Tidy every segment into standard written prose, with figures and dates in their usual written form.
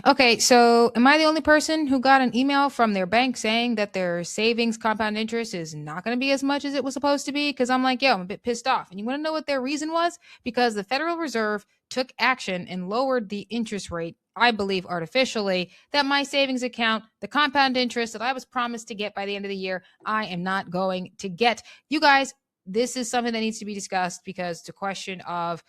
Okay, so am I the only person who got an email from their bank saying that their savings compound interest is not going to be as much as it was supposed to be? Because I'm like, yo, I'm a bit pissed off. And you want to know what their reason was? Because the Federal Reserve took action and lowered the interest rate, I believe artificially, that my savings account, the compound interest that I was promised to get by the end of the year, I am not going to get. You guys, this is something that needs to be discussed because it's a question of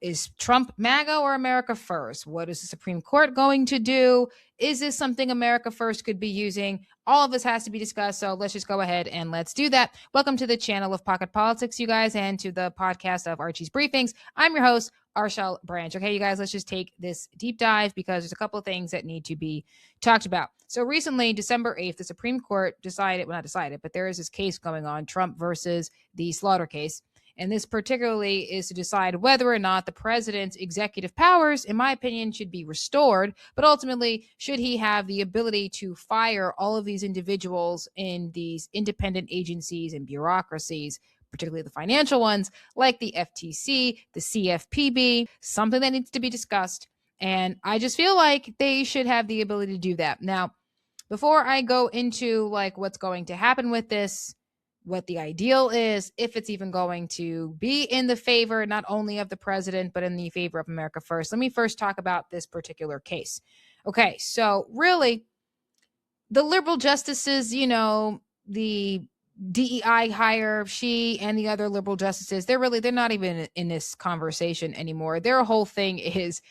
is Trump MAGA or America First? What is the Supreme Court going to do? Is this something America First could be using? All of this has to be discussed. So let's just go ahead and let's do that. Welcome to the channel of Pocket Politics, you guys, and to the podcast of Archie's Briefings. I'm your host, Arshel Branch. Okay, you guys, let's just take this deep dive because there's a couple of things that need to be talked about. So recently, December 8th, the Supreme Court decided, well, not decided, but there is this case going on, Trump versus the Slaughter case. And this particularly is to decide whether or not the president's executive powers, in my opinion, should be restored. But ultimately, should he have the ability to fire all of these individuals in these independent agencies and bureaucracies, particularly the financial ones, like the FTC, the CFPB, something that needs to be discussed. And I just feel like they should have the ability to do that. Now, before I go into like what's going to happen with this, what the ideal is, if it's even going to be in the favor not only of the president, but in the favor of America First. Let me first talk about this particular case. Okay, so really, the liberal justices, the DEI hire, she and the other liberal justices, they're not even in this conversation anymore. Their whole thing is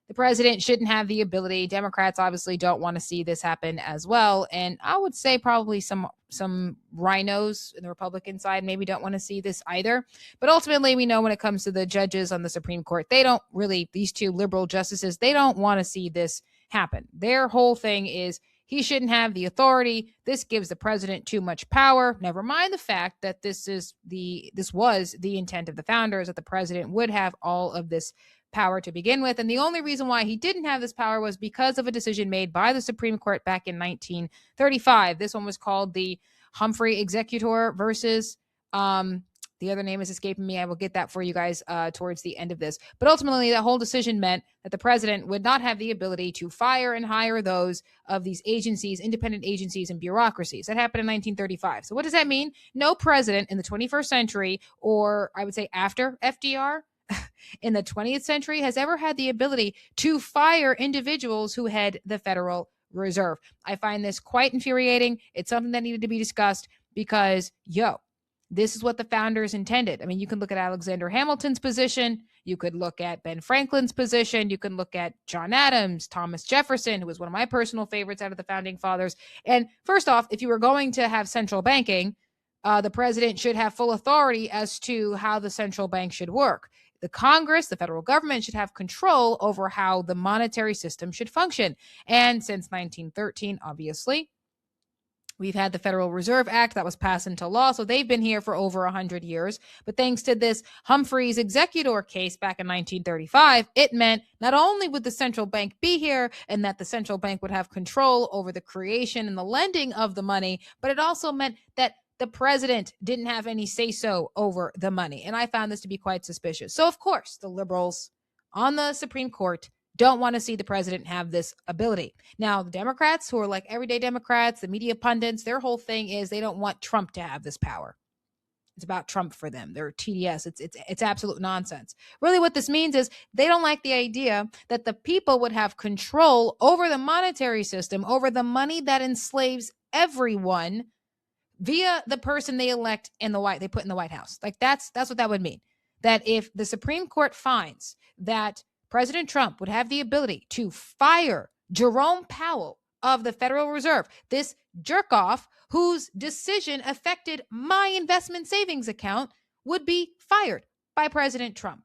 the president shouldn't have the ability. Democrats obviously don't want to see this happen as well. And I would say probably some rhinos in the Republican side maybe don't want to see this either. But ultimately, we know when it comes to the judges on the Supreme Court, they don't really, these two liberal justices, they don't want to see this happen. Their whole thing is he shouldn't have the authority. This gives the president too much power. Never mind the fact that this was the intent of the founders, that the president would have all of this power to begin with. And the only reason why he didn't have this power was because of a decision made by the Supreme Court back in 1935. This one was called the Humphrey Executor versus the other name is escaping me. I will get that for you guys towards the end of this. But ultimately, that whole decision meant that the president would not have the ability to fire and hire those of these agencies, independent agencies and bureaucracies. That happened in 1935. So what does that mean? No president in the 21st century, or I would say after FDR, in the 20th century has ever had the ability to fire individuals who head the Federal Reserve. I find this quite infuriating. It's something that needed to be discussed because, this is what the founders intended. I mean, you can look at Alexander Hamilton's position. You could look at Ben Franklin's position. You can look at John Adams, Thomas Jefferson, who was one of my personal favorites out of the founding fathers. And first off, if you were going to have central banking, the president should have full authority as to how the central bank should work. The Congress, the federal government, should have control over how the monetary system should function. And since 1913, obviously, we've had the Federal Reserve Act that was passed into law. So they've been here for over 100 years. But thanks to this Humphreys Executor case back in 1935, it meant not only would the central bank be here and that the central bank would have control over the creation and the lending of the money, but it also meant that the president didn't have any say-so over the money. And I found this to be quite suspicious. So, of course, the liberals on the Supreme Court don't want to see the president have this ability. Now, the Democrats, who are like everyday Democrats, the media pundits, their whole thing is they don't want Trump to have this power. It's about Trump for them. They're TDS. It's absolute nonsense. Really, what this means is they don't like the idea that the people would have control over the monetary system, over the money that enslaves everyone via the person they elect they put in the White House. Like that's what that would mean. That if the Supreme Court finds that President Trump would have the ability to fire Jerome Powell of the Federal Reserve, this jerk off whose decision affected my investment savings account, would be fired by President Trump.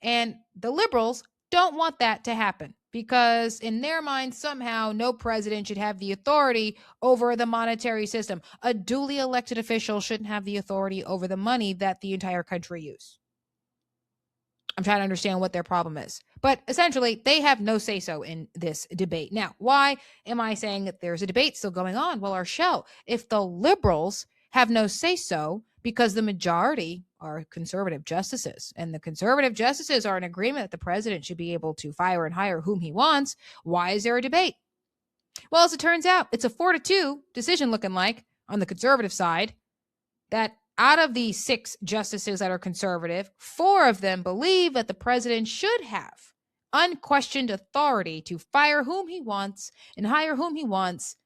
And the liberals don't want that to happen because in their minds, somehow no president should have the authority over the monetary system. A duly elected official shouldn't have the authority over the money that the entire country uses. I'm trying to understand what their problem is. But essentially, they have no say-so in this debate. Now, why am I saying that there's a debate still going on? Well, Arshel, if the liberals have no say-so because the majority are conservative justices. And the conservative justices are in agreement that the president should be able to fire and hire whom he wants. Why is there a debate? Well, as it turns out, it's a 4-2 decision looking like on the conservative side, that out of the 6 justices that are conservative, 4 of them believe that the president should have unquestioned authority to fire whom he wants and hire whom he wants,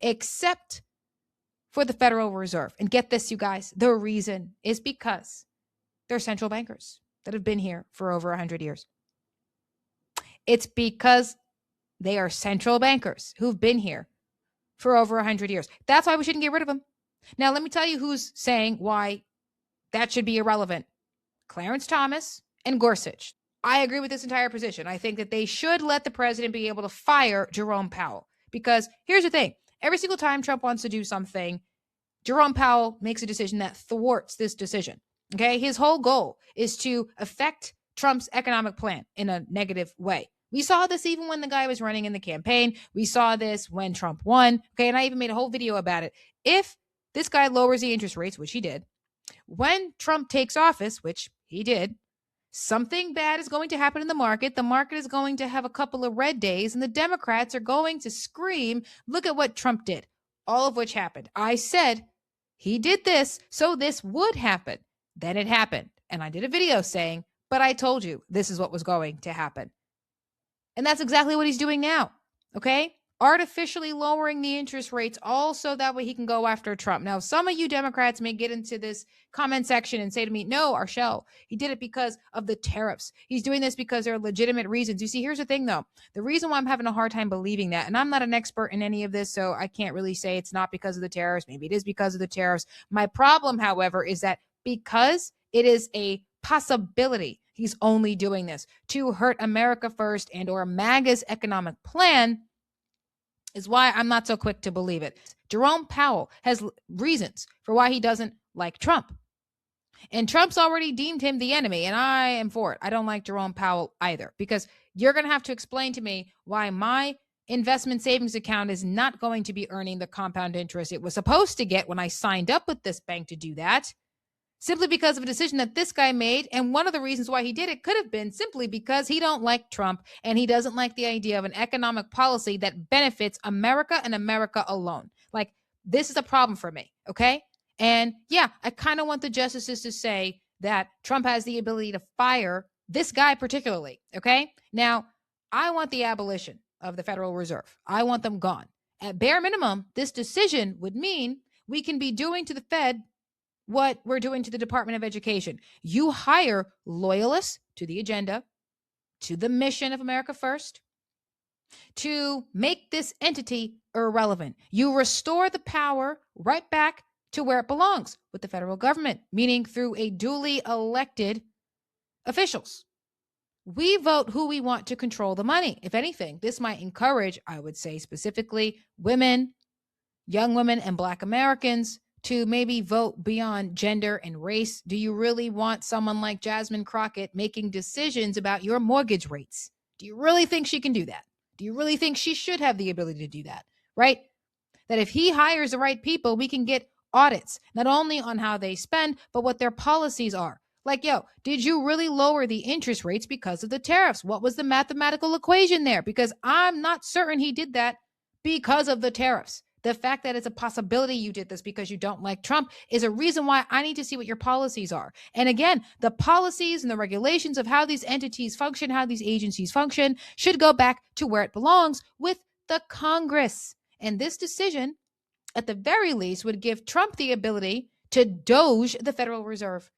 except for the Federal Reserve. And get this, you guys, the reason is because they're central bankers that have been here for over 100 years. It's because they are central bankers who've been here for over 100 years. That's why we shouldn't get rid of them. Now, let me tell you who's saying why that should be irrelevant. Clarence Thomas and Gorsuch. I agree with this entire position. I think that they should let the president be able to fire Jerome Powell. Because here's the thing. Every single time Trump wants to do something, Jerome Powell makes a decision that thwarts this decision. Okay? His whole goal is to affect Trump's economic plan in a negative way. We saw this even when the guy was running in the campaign. We saw this when Trump won. Okay? And I even made a whole video about it. If this guy lowers the interest rates, which he did, when Trump takes office, which he did, something bad is going to happen in the market. The market is going to have a couple of red days, and the Democrats are going to scream, look at what Trump did, all of which happened. I said he did this, so this would happen. Then it happened. And I did a video saying, but I told you this is what was going to happen. And that's exactly what he's doing now. Okay? Artificially lowering the interest rates also that way he can go after Trump. Now, some of you Democrats may get into this comment section and say to me, no, Arshelle, he did it because of the tariffs. He's doing this because there are legitimate reasons. You see, here's the thing, though. The reason why I'm having a hard time believing that, and I'm not an expert in any of this, so I can't really say it's not because of the tariffs. Maybe it is because of the tariffs. My problem, however, is that because it is a possibility he's only doing this to hurt America first and or MAGA's economic plan, is why I'm not so quick to believe it. Jerome Powell has reasons for why he doesn't like Trump. And Trump's already deemed him the enemy, and I am for it. I don't like Jerome Powell either, because you're going to have to explain to me why my investment savings account is not going to be earning the compound interest it was supposed to get when I signed up with this bank to do that, simply because of a decision that this guy made. And one of the reasons why he did it could have been simply because he don't like Trump and he doesn't like the idea of an economic policy that benefits America and America alone. Like, this is a problem for me, okay? And yeah, I kind of want the justices to say that Trump has the ability to fire this guy particularly, okay? Now, I want the abolition of the Federal Reserve. I want them gone. At bare minimum, this decision would mean we can be doing to the Fed what we're doing to the Department of Education. You hire loyalists to the agenda, to the mission of America First, to make this entity irrelevant. You restore the power right back to where it belongs, with the federal government, meaning through a duly elected officials. We vote who we want to control the money. If anything, this might encourage, I would say specifically, women, young women, and Black Americans to maybe vote beyond gender and race. Do you really want someone like Jasmine Crockett making decisions about your mortgage rates? Do you really think she can do that? Do you really think she should have the ability to do that, right? That if he hires the right people, we can get audits, not only on how they spend, but what their policies are. Like, yo, did you really lower the interest rates because of the tariffs? What was the mathematical equation there? Because I'm not certain he did that because of the tariffs. The fact that it's a possibility you did this because you don't like Trump is a reason why I need to see what your policies are. And again, the policies and the regulations of how these entities function, how these agencies function, should go back to where it belongs, with the Congress. And this decision, at the very least, would give Trump the ability to doge the Federal Reserve.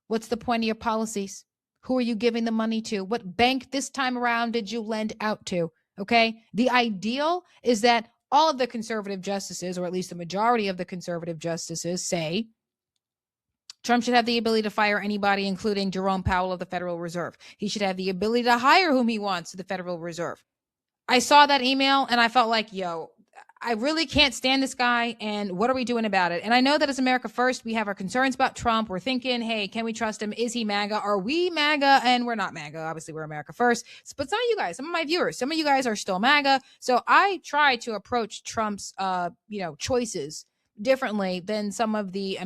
What's the point of your policies? Who are you giving the money to? What bank this time around did you lend out to? Okay? The ideal is that all of the conservative justices, or at least the majority of the conservative justices, say Trump should have the ability to fire anybody, including Jerome Powell of the Federal Reserve. He should have the ability to hire whom he wants to the Federal Reserve. I saw that email and I felt like, yo, I really can't stand this guy, and what are we doing about it? And I know that as America First, we have our concerns about Trump. We're thinking, hey, can we trust him? Is he MAGA? Are we MAGA? And we're not MAGA. Obviously, we're America First. But some of you guys, some of my viewers, some of you guys are still MAGA. So I try to approach Trump's, choices differently than some of the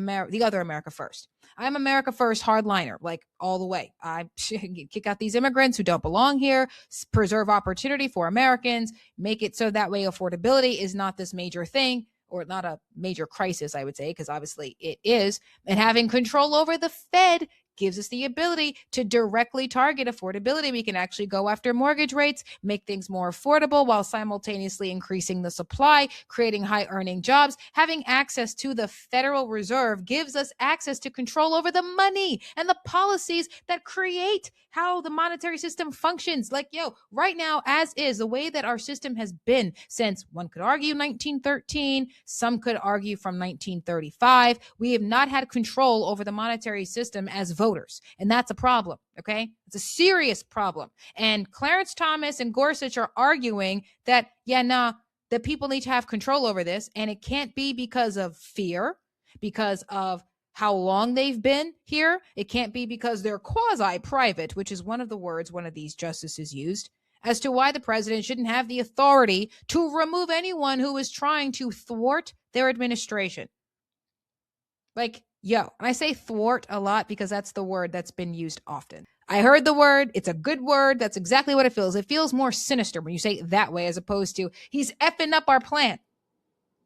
other America First. I'm America First hardliner, like all the way. I kick out these immigrants who don't belong here, preserve opportunity for Americans, make it so that way affordability is not this major thing, or not a major crisis, I would say, because obviously it is. And having control over the Fed gives us the ability to directly target affordability. We can actually go after mortgage rates, make things more affordable while simultaneously increasing the supply, creating high earning jobs. Having access to the Federal Reserve gives us access to control over the money and the policies that create how the monetary system functions. Like, right now, as is, the way that our system has been since, one could argue, 1913, some could argue from 1935, we have not had control over the monetary system as voters. And that's a problem, okay? It's a serious problem. And Clarence Thomas and Gorsuch are arguing that, that people need to have control over this. And it can't be because of fear, because of how long they've been here. It can't be because they're quasi-private, which is one of the words one of these justices used, as to why the president shouldn't have the authority to remove anyone who is trying to thwart their administration. Like, and I say thwart a lot because that's the word that's been used often. I heard the word. It's a good word. That's exactly what it feels. It feels more sinister when you say it that way, as opposed to he's effing up our plan.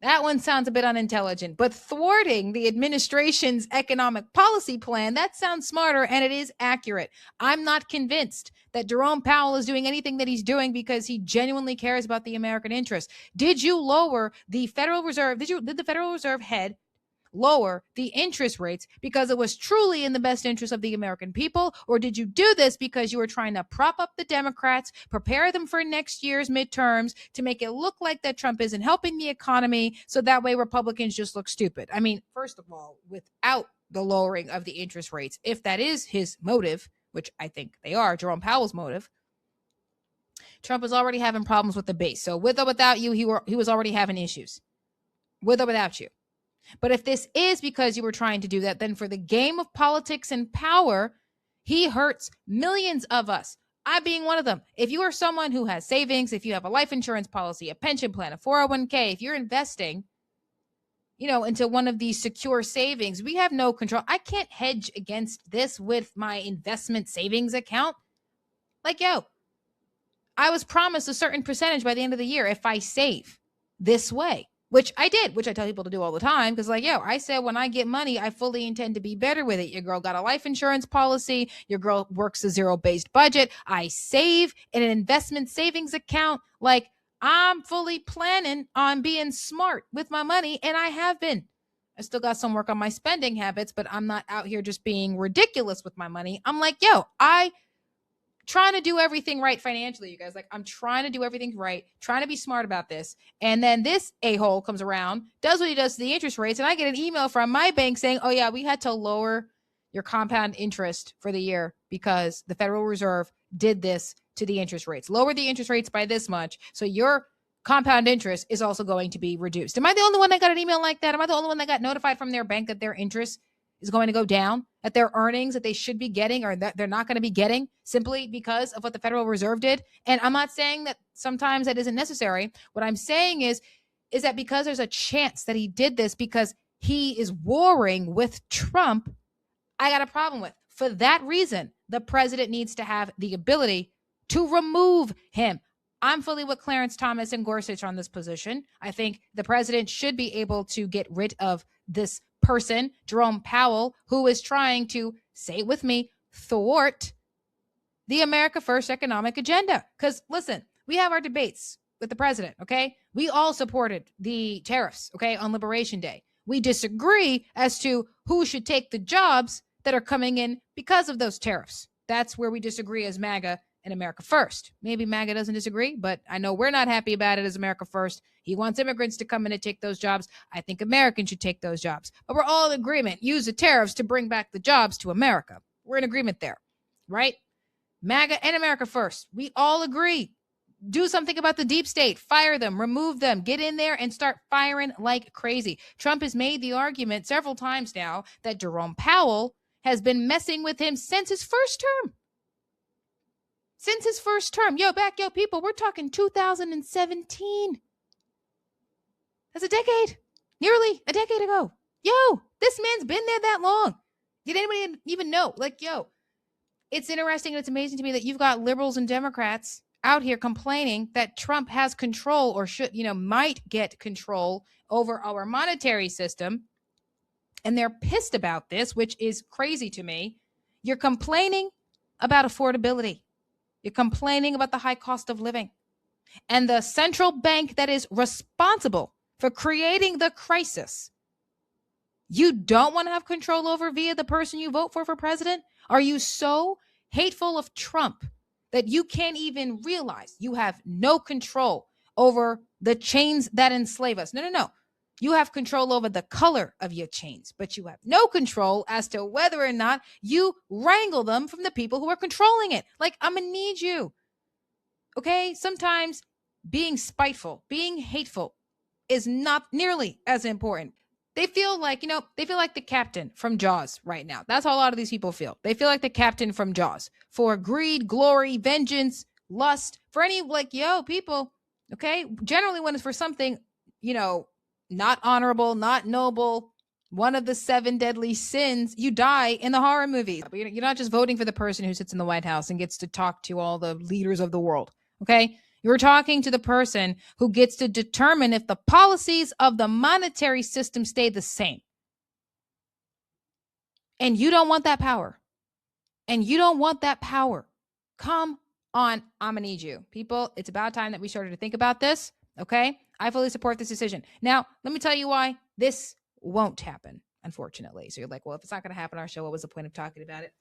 That one sounds a bit unintelligent, but thwarting the administration's economic policy plan, that sounds smarter, and it is accurate. I'm not convinced that Jerome Powell is doing anything that he's doing because he genuinely cares about the American interest. Did you lower the Federal Reserve? Did the Federal Reserve head lower the interest rates because it was truly in the best interest of the American people? Or did you do this because you were trying to prop up the Democrats, prepare them for next year's midterms to make it look like that Trump isn't helping the economy, so that way Republicans just look stupid? I mean, first of all, without the lowering of the interest rates, if that is his motive, which I think they are, Jerome Powell's motive, Trump was already having problems with the base. So with or without you, he was already having issues. With or without you. But if this is because you were trying to do that, then for the game of politics and power, he hurts millions of us. I being one of them. If you are someone who has savings, if you have a life insurance policy, a pension plan, a 401k, if you're investing, into one of these secure savings, we have no control. I can't hedge against this with my investment savings account. Like, I was promised a certain percentage by the end of the year if I save this way. Which I did, which I tell people to do all the time. Because I said when I get money, I fully intend to be better with it. Your girl got a life insurance policy. Your girl works a zero-based budget. I save in an investment savings account. Like, I'm fully planning on being smart with my money, and I have been. I still got some work on my spending habits, but I'm not out here just being ridiculous with my money. I'm like, I trying to do everything right financially, you guys. Like, I'm trying to do everything right, trying to be smart about this. And then this a-hole comes around, does what he does to the interest rates. And I get an email from my bank saying, oh yeah, we had to lower your compound interest for the year because the Federal Reserve did this to the interest rates. Lower the interest rates by this much. So your compound interest is also going to be reduced. Am I the only one that got an email like that? Am I the only one that got notified from their bank that their interest is going to go down, that their earnings that they should be getting or that they're not going to be getting simply because of what the Federal Reserve did? And I'm not saying that sometimes that isn't necessary. What I'm saying is that because there's a chance that he did this because he is warring with Trump, I got a problem with. For that reason, the president needs to have the ability to remove him. I'm fully with Clarence Thomas and Gorsuch on this position. I think the president should be able to get rid of this person, Jerome Powell, who is trying to, say it with me, thwart the America First economic agenda. Because listen, we have our debates with the president, okay? We all supported the tariffs, okay, on Liberation Day. We disagree as to who should take the jobs that are coming in because of those tariffs. That's where we disagree as MAGA and America First. Maybe MAGA doesn't disagree, but I know we're not happy about it as America First. He wants immigrants to come in and take those jobs. I think Americans should take those jobs. But we're all in agreement. Use the tariffs to bring back the jobs to America. We're in agreement there, right? MAGA and America First. We all agree. Do something about the deep state. Fire them. Remove them. Get in there and start firing like crazy. Trump has made the argument several times now that Jerome Powell has been messing with him since his first term. Since his first term. People, we're talking 2017. That's a decade. Nearly a decade ago. This man's been there that long. Did anybody even know? Like, yo, it's interesting and it's amazing to me that you've got liberals and Democrats out here complaining that Trump has control or might get control over our monetary system. And they're pissed about this, which is crazy to me. You're complaining about affordability. You're complaining about the high cost of living. And the central bank that is responsible for creating the crisis, you don't want to have control over via the person you vote for president? Are you so hateful of Trump that you can't even realize you have no control over the chains that enslave us? No. You have control over the color of your chains, but you have no control as to whether or not you wrangle them from the people who are controlling it. Like, I'm going to need you. Okay? Sometimes being spiteful, being hateful is not nearly as important. They feel like the captain from Jaws right now. That's how a lot of these people feel. They feel like the captain from Jaws for greed, glory, vengeance, lust, for any people. Okay. Generally, when it's for something, not honorable, not noble, one of the 7 deadly sins, you die in the horror movies. But you're not just voting for the person who sits in the White House and gets to talk to all the leaders of the world. Okay. You're talking to the person who gets to determine if the policies of the monetary system stay the same. And you don't want that power. Come on, I'm going to need you. People, it's about time that we started to think about this, okay? I fully support this decision. Now, let me tell you why this won't happen, unfortunately. So you're like, well, if it's not going to happen on our show, what was the point of talking about it?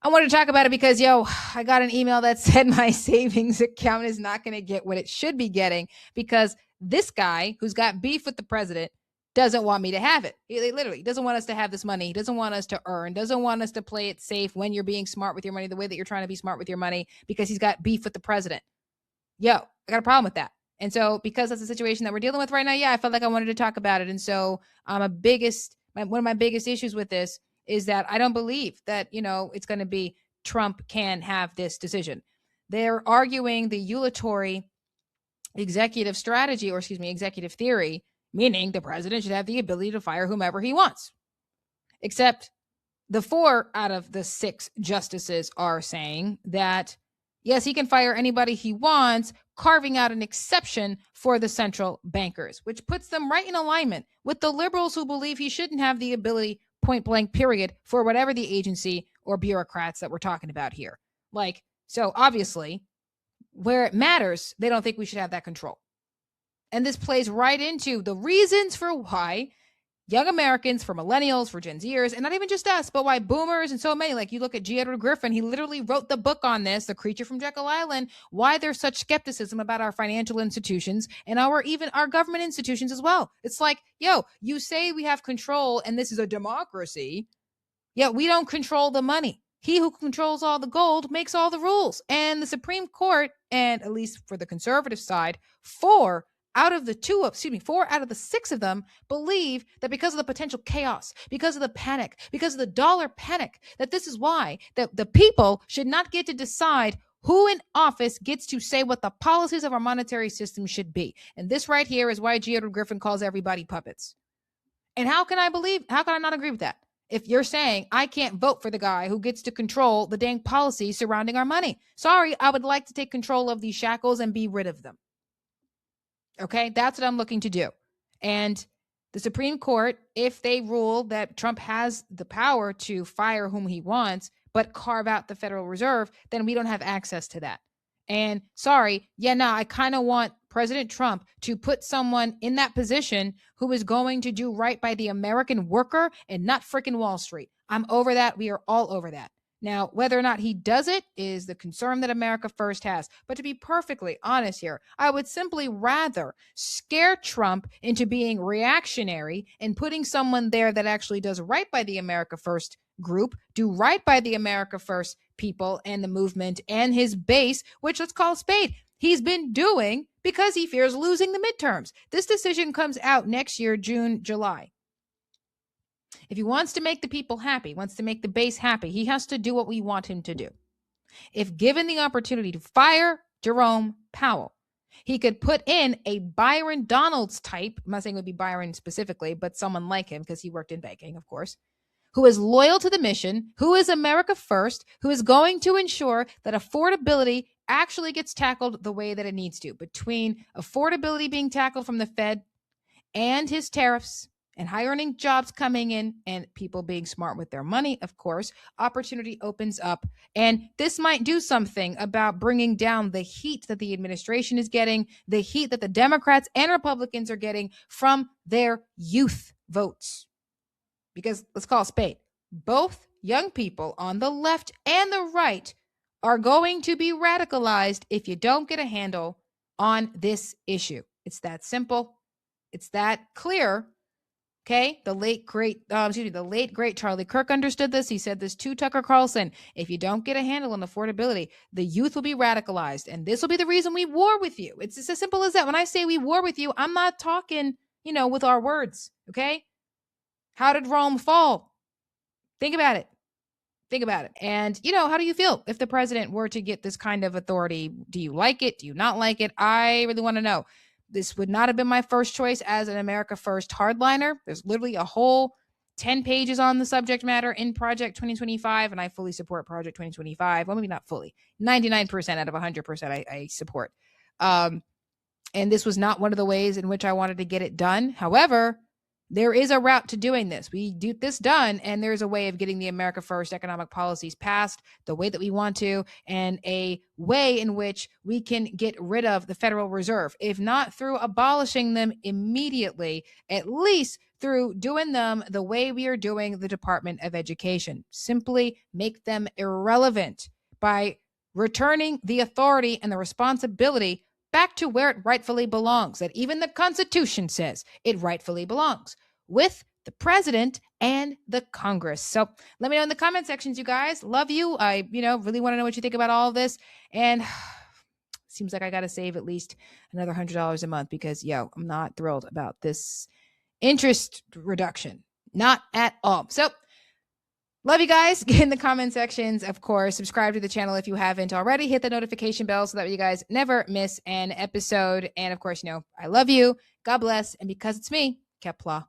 I wanted to talk about it because, I got an email that said my savings account is not going to get what it should be getting because this guy who's got beef with the president doesn't want me to have it. He literally doesn't want us to have this money. He doesn't want us to earn, doesn't want us to play it safe when you're being smart with your money, the way that you're trying to be smart with your money, because he's got beef with the president. I got a problem with that. And so because that's the situation that we're dealing with right now, I felt like I wanted to talk about it. And so one of my biggest issues with this is that I don't believe that, it's going to be Trump can have this decision. They're arguing the eulatory executive theory, meaning the president should have the ability to fire whomever he wants. Except the 4 out of the 6 justices are saying that, yes, he can fire anybody he wants, carving out an exception for the central bankers, which puts them right in alignment with the liberals who believe he shouldn't have the ability, point blank, period, for whatever the agency or bureaucrats that we're talking about here. So obviously, where it matters, they don't think we should have that control. And this plays right into the reasons for why young Americans, for millennials, for Gen Zers, and not even just us, but why boomers and so many, like you look at G. Edward Griffin, he literally wrote the book on this, The Creature from Jekyll Island, why there's such skepticism about our financial institutions and even our government institutions as well. It's like, you say we have control and this is a democracy, yet we don't control the money. He who controls all the gold makes all the rules. And the Supreme Court, and at least for the conservative side, 4 out of the 6 of them believe that because of the potential chaos, because of the panic, because of the dollar panic, that this is why that the people should not get to decide who in office gets to say what the policies of our monetary system should be. And this right here is why G. Edward Griffin calls everybody puppets. And how can I not agree with that? If you're saying I can't vote for the guy who gets to control the dang policies surrounding our money. Sorry, I would like to take control of these shackles and be rid of them. Okay, that's what I'm looking to do. And the Supreme Court, if they rule that Trump has the power to fire whom he wants, but carve out the Federal Reserve, then we don't have access to that. And sorry, I kind of want President Trump to put someone in that position who is going to do right by the American worker and not freaking Wall Street. I'm over that. We are all over that. Now, whether or not he does it is the concern that America First has. But to be perfectly honest here, I would simply rather scare Trump into being reactionary and putting someone there that actually does right by the America First group, do right by the America First people and the movement and his base, which let's call a spade. He's been doing because he fears losing the midterms. This decision comes out next year, June, July. If he wants to make the people happy, wants to make the base happy, he has to do what we want him to do. If given the opportunity to fire Jerome Powell, he could put in a Byron Donalds type, I'm not saying it would be Byron specifically, but someone like him because he worked in banking, of course, who is loyal to the mission, who is America first, who is going to ensure that affordability actually gets tackled the way that it needs to. Between affordability being tackled from the Fed and his tariffs and high earning jobs coming in and people being smart with their money, of course, opportunity opens up. And this might do something about bringing down the heat that the administration is getting, the heat that the Democrats and Republicans are getting from their youth votes. Because let's call it spade. Both young people on the left and the right are going to be radicalized if you don't get a handle on this issue. It's that simple. It's that clear. Okay, the late great Charlie Kirk understood this. He said this to Tucker Carlson. If you don't get a handle on affordability, the youth will be radicalized, and this will be the reason we war with you. It's just as simple as that. When I say we war with you, I'm not talking, with our words. Okay, how did Rome fall? Think about it. And, how do you feel if the president were to get this kind of authority? Do you like it? Do you not like it? I really want to know. This would not have been my first choice as an America First hardliner. There's literally a whole 10 pages on the subject matter in Project 2025, and I fully support Project 2025. Well, maybe not fully. 99% out of 100% I support. And this was not one of the ways in which I wanted to get it done. However, there is a route to doing this. We do this done, and there's a way of getting the America First economic policies passed the way that we want to, and a way in which we can get rid of the Federal Reserve, if not through abolishing them immediately, at least through doing them the way we are doing the Department of Education. Simply make them irrelevant by returning the authority and the responsibility back to where it rightfully belongs, that even the Constitution says it rightfully belongs, with the president and the Congress. So let me know in the comment sections, you guys. Love you. I, really want to know what you think about all of this. And seems like I got to save at least another $100 a month because, I'm not thrilled about this interest reduction. Not at all. So love you guys. Get in the comment sections. Of course, subscribe to the channel if you haven't already. Hit the notification bell so that you guys never miss an episode. And of course, I love you. God bless. And because it's me, Kepler.